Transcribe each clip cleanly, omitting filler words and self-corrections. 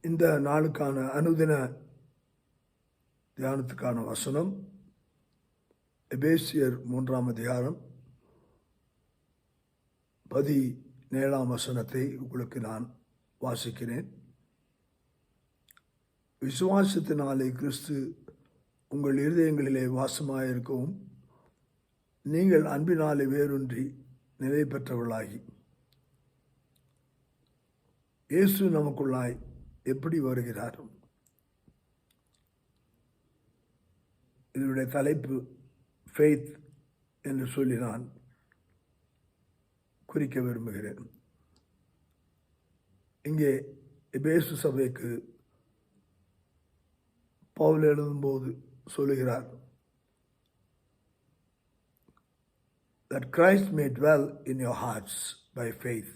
இந்த நாளுக்கான அனுதின தியானத்துக்கான வசனம் எபேசியர் 3ஆம் அதிகாரம் 17ஆம் வசனத்தை உங்களுக்கு நான் வாசிக்கிறேன். விசுவாசத்தினாலே கிறிஸ்து உங்கள் இருதயங்களிலே வாசமாயிருக்கவும் நீங்கள் அன்பினாலே வேரூன்றி நிலை பெற்றவர்களாகி இயேசு நமக்குள்ளாய் எப்படி வருகிறார்? இதனுடைய தலைப்பு ஃபெய்த் என்று சொல்லி நான் குறிக்க விரும்புகிறேன். இங்கே எபேசு சபைக்கு பவுல் எழுதும்போது சொல்லுகிறார், that Christ may dwell in your hearts by faith.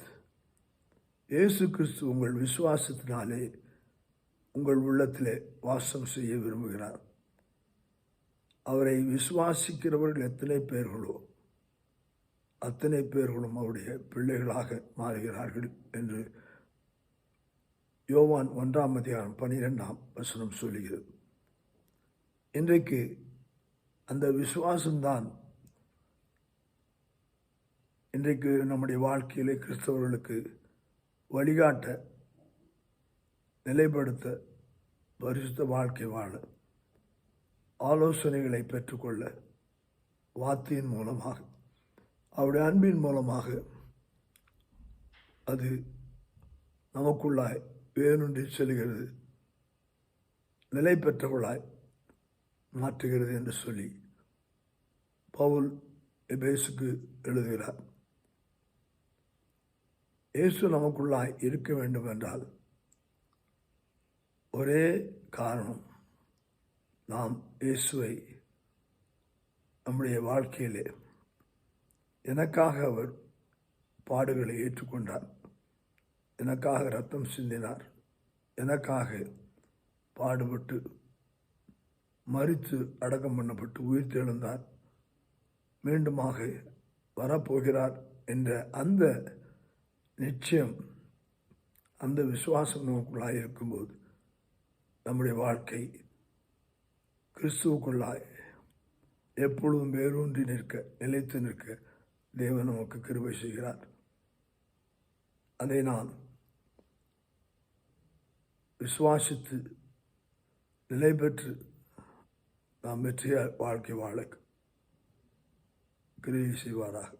இயேசு கிறிஸ்து உங்கள் விசுவாசத்தினாலே உங்கள் உள்ளத்திலே வாசம் செய்ய விரும்புகிறார். அவரை விசுவாசிக்கிறவர்கள் எத்தனை பேர்களோ அத்தனை பேர்களும் அவருடைய பிள்ளைகளாக மாறுகிறார்கள் என்று யோவான் 1ஆம் அதிகாரம் 12ஆம் வசனம் சொல்லுகிறது. இன்றைக்கு அந்த விசுவாசம்தான் இன்றைக்கு நம்முடைய வாழ்க்கையிலே கிறிஸ்தவர்களுக்கு வழிகாட்ட, நிலைப்படுத்த, பரிசுத்த வாழ்க்கை வாழ, ஆலோசனைகளை பெற்றுக்கொள்ள, வார்த்தையின் மூலமாக, அவருடைய அன்பின் மூலமாக அது நமக்குள்ளாய் வேரூன்றி செல்கிறது, நிலை பெற்றவர்களாய் மாற்றுகிறது என்று சொல்லி பவுல் எபேசுக்கு எழுதுகிறார். இயேசு நமக்குள்ளாய் இருக்க வேண்டும் என்றால் ஒரே காரணம், நாம் இயேசுவை நம்முடைய வாழ்க்கையிலே எனக்காக அவர் பாடுகளை ஏற்றுக்கொண்டார், எனக்காக ரத்தம் சிந்தினார், எனக்காக பாடுபட்டு மரித்து அடக்கம் பண்ணப்பட்டு உயிர் தெழுந்தார், மீண்டுமாக வரப்போகிறார் என்ற அந்த நிச்சயம், அந்த விசுவாசம் நமக்குள்ளாய் இருக்கும்போது நம்முடைய வாழ்க்கை கிறிஸ்துவுக்குள்ளாய் எப்பொழுதும் வேரூன்றி நிற்க, நிலைத்து நிற்க தேவன் நமக்கு கிருபை செய்கிறார். அதை நான் விசுவாசித்து நிலை பெற்று நாம் வெற்றிய வாழ்க்கை வாழ கிருபை செய்வாராக.